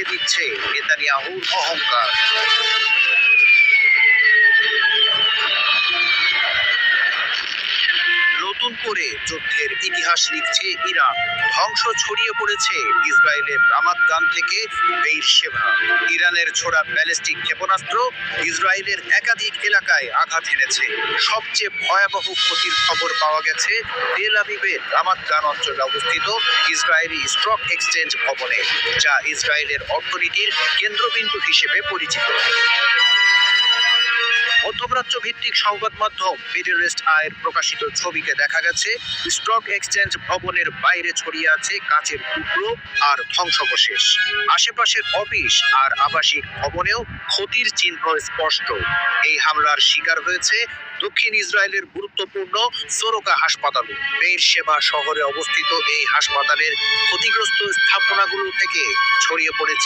দিচ্ছে নেতানিয়াহুর অহংকার। নতুন করে যুদ্ধের ইতিহাস লিখছে ইরান। ধ্বংস ছড়িয়ে পড়েছে ইসরায়েলের রামাত গান থেকে বেইরশেভা। ইরানের ছোড়া ব্যালিস্টিক ক্ষেপণাস্ত্র ইসরায়েলের একাধিক এলাকায় আঘাত এনেছে। সবচেয়ে ভয়াবহ ক্ষতির খবর পাওয়া গেছে তেল আবিবের রামাত গান অঞ্চলে অবস্থিত ইসরায়েলি স্টক এক্সচেঞ্জ ভবনে, যা ইসরায়েলের অর্থনীতির কেন্দ্রবিন্দু হিসেবে পরিচিত। মধ্যপ্রাচ্য ভিত্তিক সংবাদ মাধ্যম মিডল ইস্ট আইয়ের প্রকাশিত ছবিতে দেখা গেছে স্টক এক্সচেঞ্জ ভবনের বাইরে ছড়িয়ে আছে কাচের টুকরো আর ধ্বংসাবশেষ। আশেপাশের অফিস আর আবাসিক ভবনেও ক্ষতির চিহ্ন স্পষ্ট। এই হামলার শিকার হয়েছে দক্ষিণ ইসরায়েলের গুরুত্বপূর্ণ সোরোকা হাসপাতাল। বেইরশেভা শহরে অবস্থিত এই হাসপাতালের ক্ষতিগ্রস্ত স্থাপনাগুলো থেকে ছড়িয়ে পড়েছে